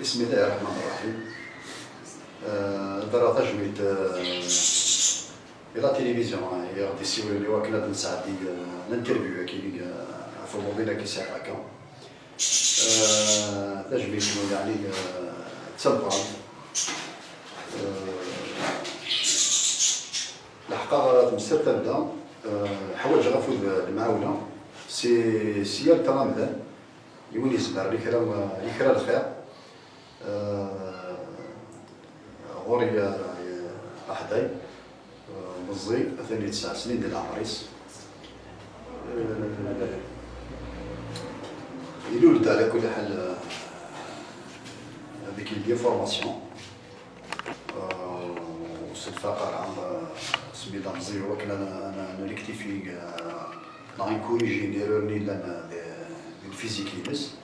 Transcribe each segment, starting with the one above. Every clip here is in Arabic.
بسم الله الرحمن الرحيم. درا تجميد إلى تلفزيون غادي يسيولي لي واكل هاد الساعة دي الانترفيو كي في الموبيل كي ساعة هكا تجميد يعني تسبر الحقا مسير تبدا حوايج غافو المعاونة سيال ترامدان يولي يزبر يكرا الخير غوري أحداي مزي 9 سنين ديال العريس يولد على كل حال هذيك ديال فورماسيون وصل فقر عام سميتها مزي ولكن انا نكتفي نكوريجي ليرور لان الفيزيك يمس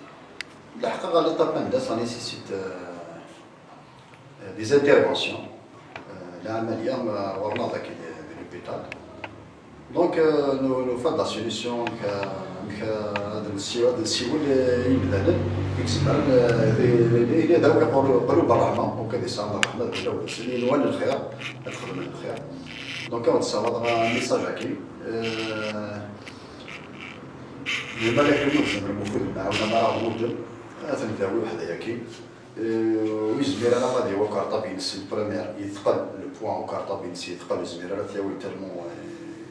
الحقيقه غلطه بان سا نيسيسيت دي انترفونسيون العمليه ورنا ذاك لوبيتال دونك نو فاد لا سوليسيون هذا السيول يبدا يكسبر اللي داو يقولوا بالرحمه وكذا يسمى الرحمه الاولى سنين وين الخير ادخل من الخير دونك هاد الصواب ميساج هكي الملك المسلم المفروض معاونا مع المدن اثني داوي وحده هكي ويزمير انا غادي هو كارطا بينس البريمير يثقل البوان وكارطا بينس يثقل يزمير انا تياوي تالمون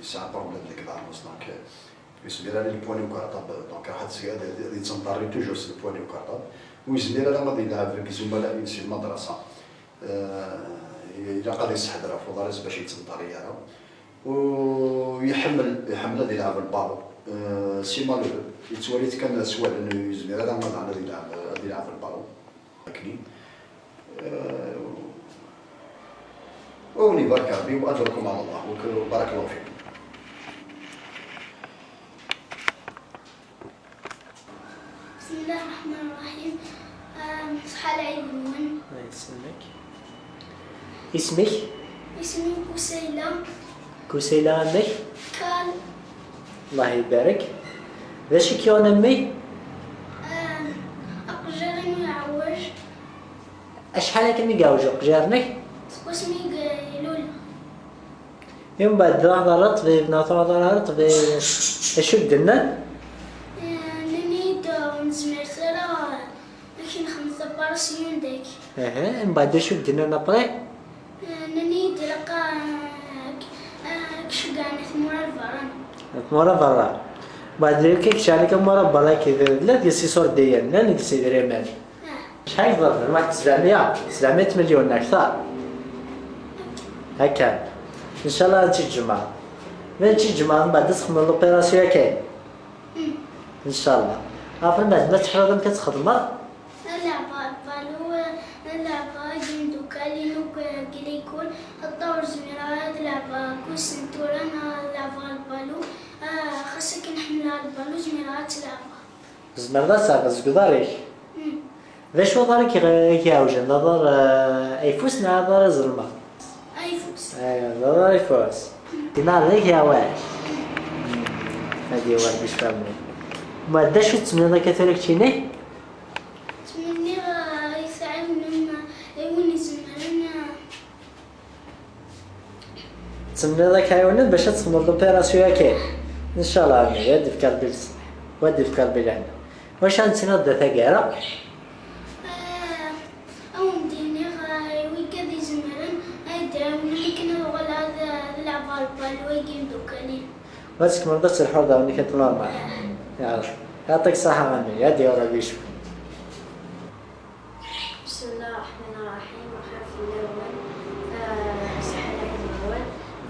ساعه بروبليم ديك العروس دونك يزمير انا البوان وكارطا دونك راح غادي تنطري توجور سي البوان وكارطا ويزمير انا غادي يلعب في زملاء ينسي المدرسه الا قادر يستحضر في دارس باش يتنطري ياها ويحمل غادي يلعب البالو سي مالو يتوليت كان سؤال انه يزمير هذا ما غادي يلعب البالو هكني وني بارك ربي واجركم على الله وبارك الله فيكم. بسم الله الرحمن الرحيم. شحال عيبون؟ الله يسلمك. اسمك؟ اسمي كسيلة. كسيلة عمك؟ كان الله يبارك. واش كيون امي؟ أقجرني يعوج. شحال كمي قاوجك جارنك؟ واسمي لولا. يوم بعد ضررت في ضررت في اش درنا؟ نني داون زمير ترى لكن 5 بارسيون ديك. من بعد شو درنا نابري؟ نني دلقا كشقانة مورا الفرن. مرة برا. بعد ذلك شارك مرة برا كذا لا ديسي صور ديالنا لا نكسي دريمان. شحال ضرب؟ واحد 700 مليون أكثر. هكا. إن شاء الله تجي الجمعة. من تجي الجمعة من بعد تخدم الأوبيراسيون كاين. إن شاء الله. عارفين بعد ما تحرض كتخدمها؟ نلعب بالو نلعب جندوكا لينو كي يكون الدور زميرة نلعب كوسنتورا نلعب البالو خاصك نحملها البالو زميرة تلعبها. زمرنا ساقز قداريك. باش وضارك كيعوجن نظر ايفوس نظر زلمة. ايفوس. ايوا نظر ايفوس. دينار ليك يا واش. هادي واحد باش فهمني. ما داش تسمينا كثيرك تشيني؟ تمني يساعد من يوني زمرنا. تسمينا ذاك حيوانات باش تخدم لوبيراسيون كاين. ان شاء الله عمي يدي في قلبي ودي في قلبي لهنا. واش غنتسنى دا ثقيرة؟ أونديني ويكاد يزمرن أيداون لكن هو هذا نلعب البالو يجيب دوكالين. بس كمان بس الحوار ده وني كنت نورمال. يلا يعطيك الصحة عمي يدي ورا بيشوف. بسم الله الرحمن الرحيم. أخاف اللون سحر الموال.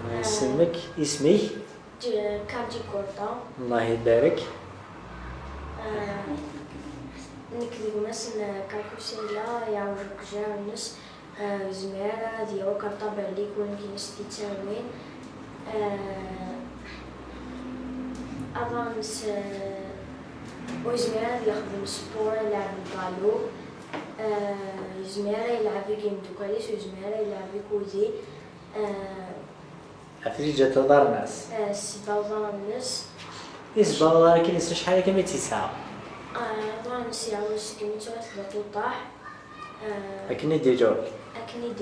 الله يسلمك. اسمي؟ كارجي كورتا. الله يبارك. نكذب ناس كاكوسيلا يعوجك جاونس زميرة ديالو كنطبع ليك ولكن ستيتاوين افانس وزميرة يخدم سبور يلعب البالو زميرة يلعب جيم دوكاليس وزميرة يلعب كوزي عفريت جات دار الناس. سبالظان الناس. يسبق الله كاين شحال كمية تسعة. ظن سيعوز كمية 13. أكني دي جول أكني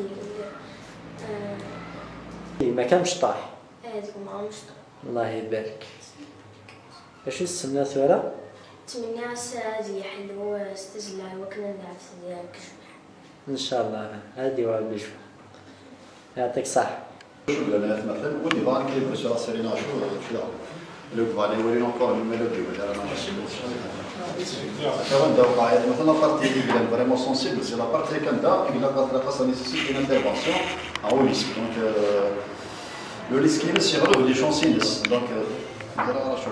ما كانش طاح هذيك ما مش الله يبارك. اش السمنة ثورة؟ تمنى سازي حلو استزلع وكنا نلعب ديالك إن شاء الله هذه وابليش يعطيك صح. شو البنات مثلا ودي فان كيف باش راسلينا شو لا لو فان يورينا encore une mélodie ولا انا ماشي كمان داو قاعد مثلا بارتي اللي كان فريمون سونسيبل سي لا بارتي اللي كان دا اللي لا سا نيسيسيت اون انترفونسيون او ريسك دونك لو ريسك اللي سيغلو لي شونسينس دونك نزرع شو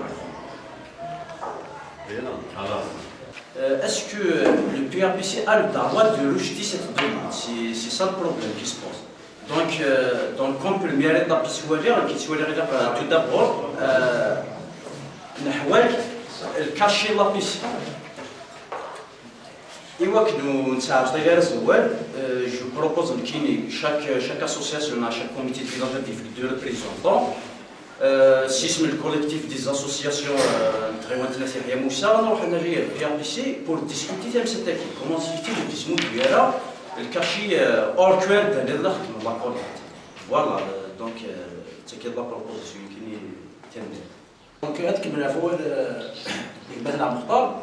Est-ce que le PAPC a le droit de rejeter cette demande? C'est ça le problème qui se pose. Donc comme le mérite de la PCOLR, tout d'abord, cacher la piscine. Et moi, je propose que chaque association, chaque comité de pilotage de représentants, si c'est le collectif des associations pour discuter de cette équipe. Comment c'est le discuter le cachet hors cœur de la voilà, donc c'est la proposition qui est donc هذيك من العفو مثلا مختار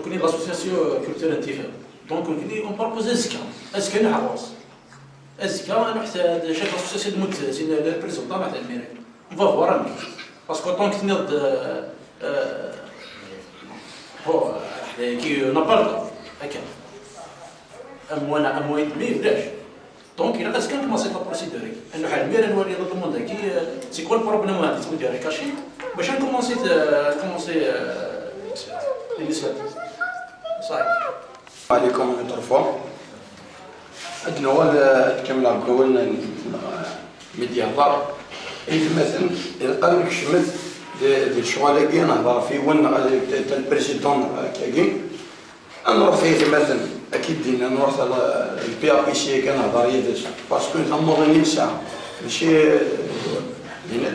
كوني لاسوسياسيون كولتور انتفاع دونك كوني اون بروبوز ازكا نحرص ازكا نحتاج شاف لاسوسياسيون مود سي لو بريزونطون تاع الميري اون فا فوار باسكو طونك تنض هو كي نبرد هكا اموان مي بلاش دونك الا اسكان كومونسي لا بروسيدوري انه حال الميري نوري لا دوموند كي سي كول بروبليم هذا تسمو ديالي كاشي باش نكومونسي l'initiative. صحيح. عليكم نترفع. عندنا هو كما قلنا ميديا ضار. إذا مثلا إذا قال لك شمت الشغل كي نهضر فيه وين البريزيدون كاين نروح فيه مثلا أكيد دينا نروح البي ا بي سي كنهضر يدش باسكو ضمضني ساعة ماشي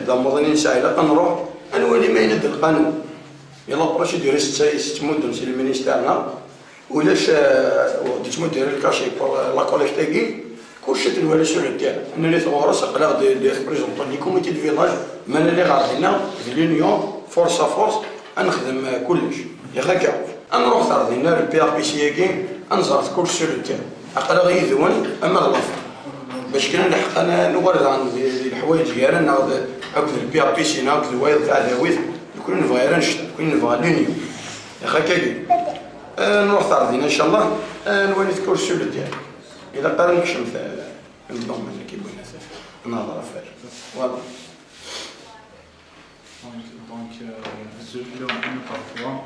ضمضني ساعة إلا نروح نولي ما يند القانون. يلا بروسيدور ست مدن سي المينيستيرنا ولاش ديت مدير الكاشي بور لا كوليكتيكي كلشي تنولي سور التيران انا اللي تغرس قلاق دي ريبريزونطون دي كوميتي دو فيلاج من اللي غادينا في لونيون فورس فورس نخدم كلش يا هكا نروح ثاردينا البي ار بي سي كي نزرت كلشي سور التيران عقلا غيدون اما غلط باش كان نلحق انا نورد عن الحوايج ديالنا ناخذ اكل البي ار بي سي ناخذ الوايض تاع الهويث كل نبغى رنشط كل نبغى لونيون يا خاكاكي نروح ثاردينا ان شاء الله نولي تكون سور ديالي اذا قال نكشم في الدومين كي بغينا نهضر فيه فوالا دونك زوج نقطة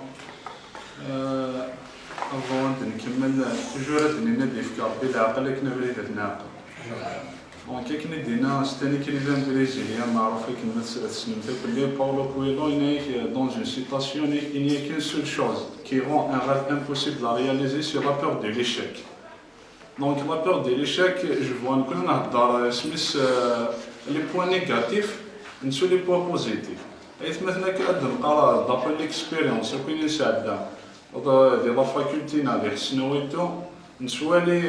أظن نكمل تجورة نادي في كاربي العقل كنا بريدة ناقل دونك كنا دينا ستاني كلمة بريزيليا معروف كلمة سنمتا كلي باولو كويلو ينايك دون une citation il n'y a qu'une seule chose qui rend un rêve impossible à réaliser c'est la peur de l'échec. Donc la peur de l'échec, je vois نكون نهضر سميس les points négatifs نسو les points positifs. حيث مثلا كأد القرار دابا ليكسبيريونس كاين نساعدنا دي لا فاكولتي نادي حسنويتو نسوالي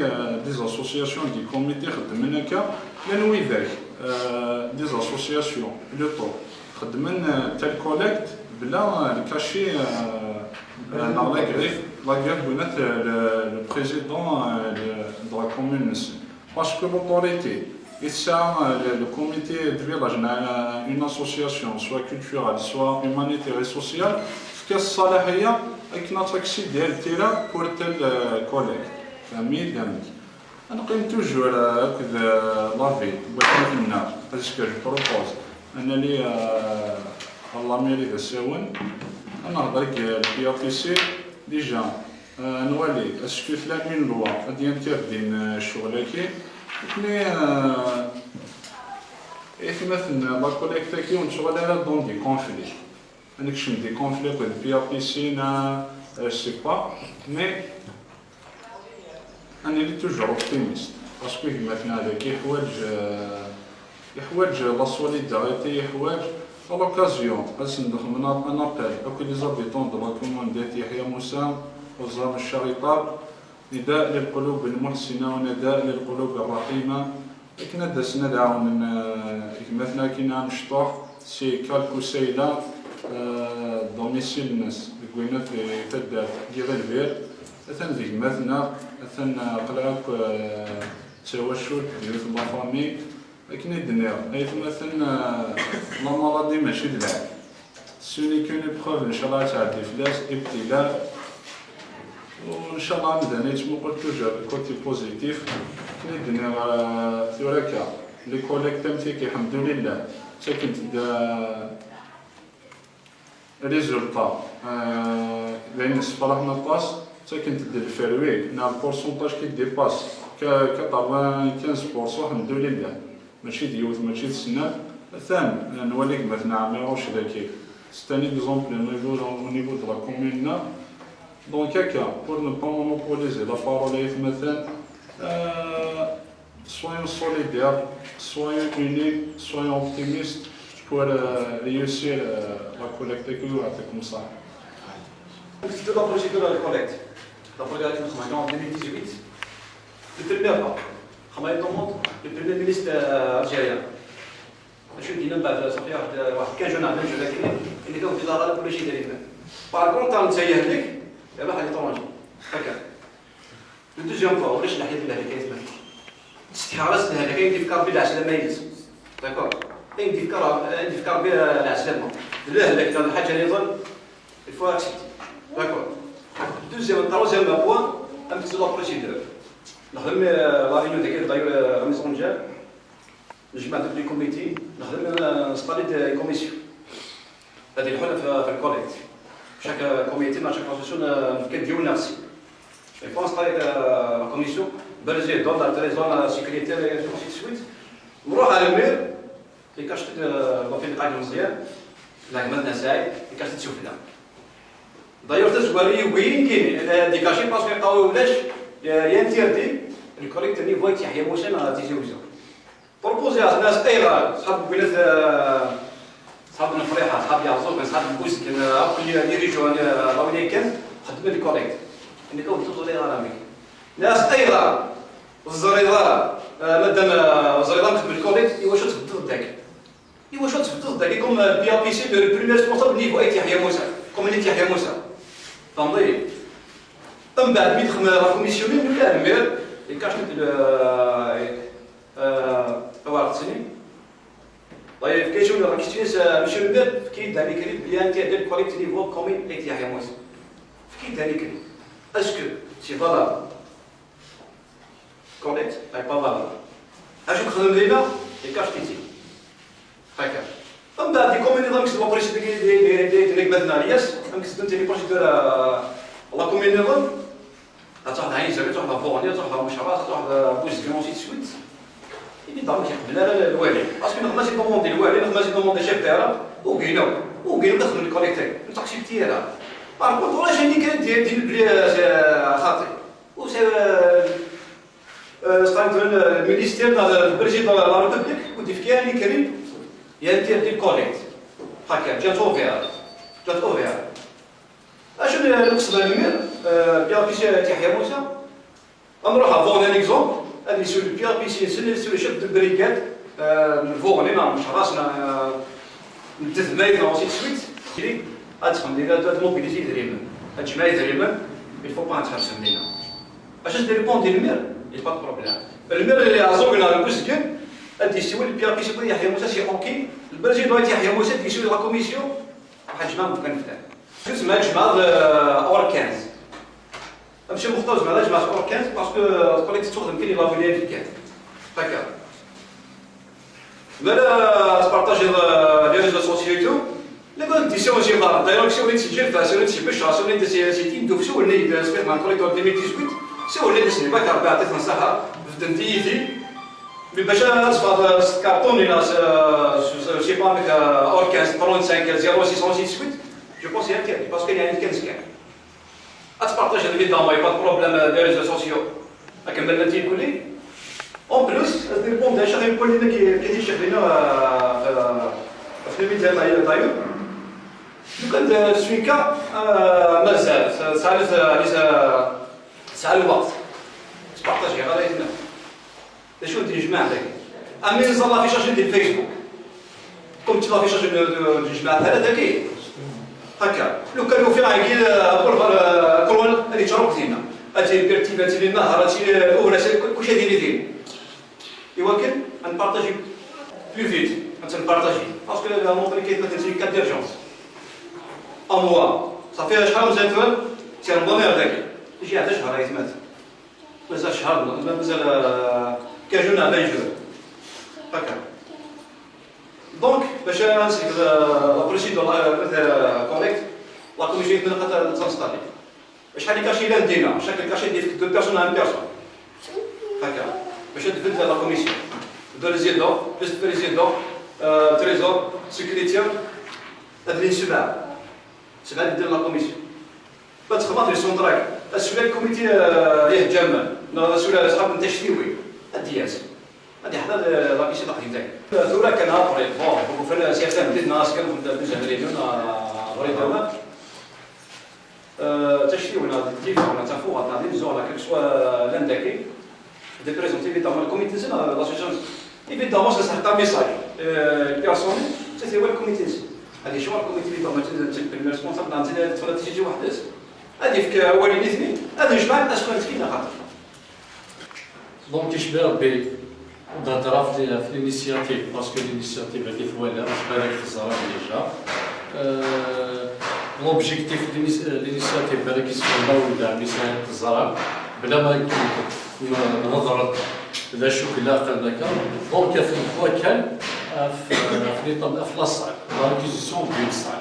دي زاسوسياسيون دي كوميتي خدمنا هكا لانوي ذاك دي زاسوسياسيون بلوطو خدمنا تال كوليكت بلا الكاشي لا غريف بنات لو بريزيدون دو لا كومون باسكو لوتوريتي يتسع لو كوميتي دو فيلاج اون اسوسياسيون سوا كولتورال سوا هومانيتير سوسيال في الصلاحيه كنا تاكسي ديال التيرا بور تال كوليكت فهميت انا قيم توجور هكذا لافي بغيت في النار باسكو جو بروبوز انا لي الله ميري ذا ساون انا نهضرك البي ا بي سي ديجا نولي اسكو لا اون لوا غادي انتردين الشغلاكي مي مثلا لا كوليكتاكي ونشغل على دون دي كونفلي انا كشم دي كونفلي كو البي ا بي سي نا سي با مي أنا اللي توجور أوبتيميست باسكو مثلا هذاك يحواج لا سوليداريتي يحواج لوكازيون باش ندخل ان ابل اكو لي زابيتون دو لا كومون ديال يحيى موسى وزام الشريطات نداء للقلوب المحسنة ونداء للقلوب الرحيمة. كنا دسنا دعون مثلا كنا نشطح سي كالكو سيلا دوميسيل الناس الكوينات اللي تدات ديال البير مثلا ذيك مثلا قلعك توشل ديال لا فامي كنا الدنيا حيث مثلا لا مرضي ماشي دلع سوني كون بروف ان شاء الله تعدي فلاس ابتلاء وان شاء الله نبدا نيتمو قلت توجور كوتي بوزيتيف كنا الدنيا ثوركا لي كوليكت نتاعك الحمد لله ساكنت ريزولطا لان صفرحنا الطاس ساكنت الفروي نا البورسونتاج كي ديباس ك 95% الحمد لله ماشي ديوث ماشي السنه ثاني نوليك مثلا عامل ذاكي ستاني اكزومبل au niveau de la commune. Donc, pour ne pas monopoliser la parole, soyons solidaires, soyons unis, soyons optimistes pour réussir la collecte que vous avez comme ça. C'était la procédure de la collecte. La collecte en 2018. Le premier pas. Le premier ministre algérien. Je dis non, ça fait 15 jours اللي كانوا في الإدارة كل شيء دايرين. باغ كونطخ نتايا هذيك دابا حاجة طونجي هكا. لو دوزيام فوا ولاش نحيد لها اللي كيتبان. استحارس لها كاين يدي فكار بلا عسلامة يلز. داكور. كاين يدي فكار بلا العسلامة. لا هذاك الحاجة اللي ظن الفوا اكسبتي. داكور. التروزيام بوان نمشيو لا بروسيدور. نخدم لا ريونيون داير رميزون جا. نجمع دوك لي كوميتي نخدم نسطالي دي كوميسيون. هذه الحلة في الكوليكت. chaque comité, dans chaque association, nous avons aussi. Je pense que la commission, basée dans la trésor, la sécurité et ainsi de suite, nous allons aller mieux. Et quand je te dis que l'agence est là, la maintenant c'est, et quand je te dis là. D'ailleurs, c'est ce que je veux dire, décaché parce que quand on lèche, il y a interdit le collecte niveau qui est émotion à la télévision. Proposer à الناس أيضا صحاب بلاد صحابنا فريحة صحاب يعزوك صحاب البوس كان أقول يريجوا راولي كان خدموا لي كوليكت إني كنت توصل لي غرامي ناس أيضا الزريضة مادام الزريضة نخدم الكوليكت إيوا شو تفضل ذاك إيوا شو تفضل ذاك كوم بي أ بي سي لو بريمير ريسبونسابل نيفو أي يحيى موسى كومينيتي يحيى موسى فهمتي من بعد ملي دخل لا كوميسيوني ولا المير كاشنت توارتني طيب كيشوف لو كيستيس مشي المير كي داني كريم بيان تي دير كوليكت نيفو كومين لي يحيى موسى كي داني كريم اسكو سي فالابل كوليكت اي با فالابل اش نخدم لينا كاشتيتي هكا من بعد دي كومين نظام كسبوا بريسيدي دي مثلا الياس كسبت لي بروسيدور لا كومين نظام تروح عين زاويه تروح لافورنيا تروح لمشروع تروح لبوزيسيون سي سويت اللي ضرب كيقبل على الوالي باسكو نخدم ماشي دوموندي الوالي نخدم ماشي دوموندي شيف تاعها وكينو دخل الكوليكتير نتاكسي تاعها بار كونت ولا جاني كان دير بلي خاطي و سي المينيستير تاع البريزيدون لا ريبوبليك ودي فكاني كريم ينتهي ديال الكوليكت هكا جات اوفير اشنو نقصد المير بيان بيسي تحيا موسى نروح افون ان اكزومبل هذه سو بيان بيسي سو لو شيف دو بريغاد نفوغني مش راسنا نتثمايل اونسيت سويت ادخل لينا تموبيليزي دريما تجمعي دريما الفو با نتحسن لينا باش ديريبون ديال المير يا با بروبليم المير اللي عزونا البوسكين ادي سوي البيان بيسي يحيى موسى سي اوكي البريزيدون يحيى موسى ديسوي لا كوميسيون واحد جماعه كنفتح جزء ما جماعة أوركانز ماشي مختار جماعة أوركانز باسكو الكوليكت تخدم كاين لافولي في الكان هكا مالا تبارطاجي لي ريزو سوسيو لا كنت ديسيون شي غلط دايرك سي وليت تسجل فيها سي وليت تبشر سي وليت سي تيم دوف سي وليت سبيت مع الكوليكت 2018 سي وليت سني باك 4 نصحها في دنتيتي باش نصفى كارطون الى سي با أوركانز 35 0668 Je pense qu'il y a interdit parce qu'il y a une quinzaine. À partager évidemment, il n'y a pas de problème des réseaux sociaux. Avec un bel coulé. En plus, ça dépend d'un chef de police qui dit chef de في الميديا d'ailleurs. Du coup, celui-là, ça a تسعى الوقت تبارطاجي غير يتنا شو ندير الجماعه هذاك امين نزل لافيشاج ديال الفيسبوك كنت لافيشاج ديال الجماعه هذا ذكي هكا لو كانوا فيها عايقين كرول اللي تشرب دينا هاتي البيرتيب هاتي النهر هاتي الاولى كلشي ديري يمكن نبارطاجي بلو فيت نبارطاجي باسكو الموطن كيتمثل كاد ديرجونس اموا صافي شحال مزال تمام سير الضمير ذاك يجي عاد شهر يتمثل مازال شهر مازال كاجونا على يجور هكا دونك باش نسلك لا بريسيدون مثلا كوريكت لا كوميسيون تنقطع تنستالي شحال كاشي لا ندينا شحال كاشي ندير دو بيرسون ان بيرسون هكا باش تبدل لا كوميسيون دو ريزيدون فيست بريزيدون تريزور سكرتير هذين سبعه ديال لا كوميسيون بتخبط لي سونتراك السؤال الكوميتي يهجم السؤال اصحاب التشتيوي الدياس هذه حدا لا كيسي تقديم تاعي ثورة كان ابري بون في سياسه بديت ناس كانوا بزاف مليون بريدونا تشتيوي كيف ولا تفوق تاع دي زون كيك سوا لانداكي دي بريزونتي ايفيدامون الكوميتي زين لاسوسياسيون ايفيدامون سا سارتا ميساج بيرسونيل سي هو الكوميتي هذه شو الكوميتي ايفيدامون تي ريسبونسابل عندنا تيجي واحد هذه في اولين اثنين هذا جماعه الناس كانت فينا خاطر دونك يشبه ربي نهضر في الانيسياتيف باسكو الانيسياتيف هذه فوالا بالك في الزهر ديجا لوبجيكتيف الانيسياتيف بالك يسمى ولا مثلا الزرع بلا ما نهضر اذا شوك لا قال لك دونك في الفوا كان في لاصال لاكيزيسيون ديال الصال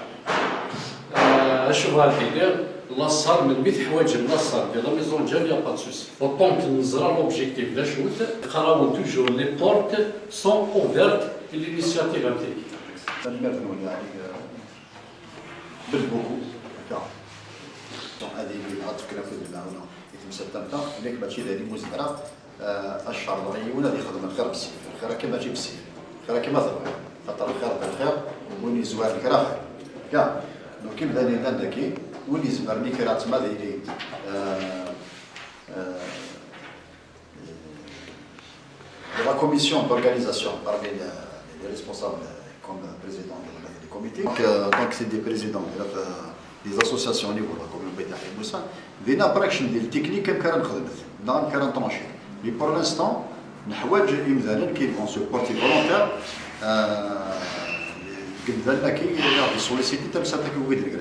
اشوف هذا لاصال من بيت حوايج لاصال ديال لا ميزون ديال يا با سوسي وطونك نزرع لوبجيكتيف لا شوت قراو توجور لي بورت سون اوفيرت للانيسياتيف نتاعي المثل ولا بالبوكو هكا دونك هذه اللي نعرف فكره في المعاونه يتم سبتمبر ليك ماشي هذه مزرعه الشرعيون اللي يخدموا الخير بالسيف الخير كما تجيب السيف الخير كما ضرب خاطر الخير بالخير وين يزوار الكرا خير كاع دونك كيبدا لنا ذاكي وين يزمرني كرات ما ديري la commission d'organisation parmi les responsables comme président du comité. Donc c'est des présidents des associations au niveau de la communauté de Moussa. Vena praction des techniques comme كان نخدم نعم كان نطنشي. Mais pour l'instant نحواج مثلا كي vont se porter volontaire قد لنا كي يعطي سوليسيتي تم ساتك ويدير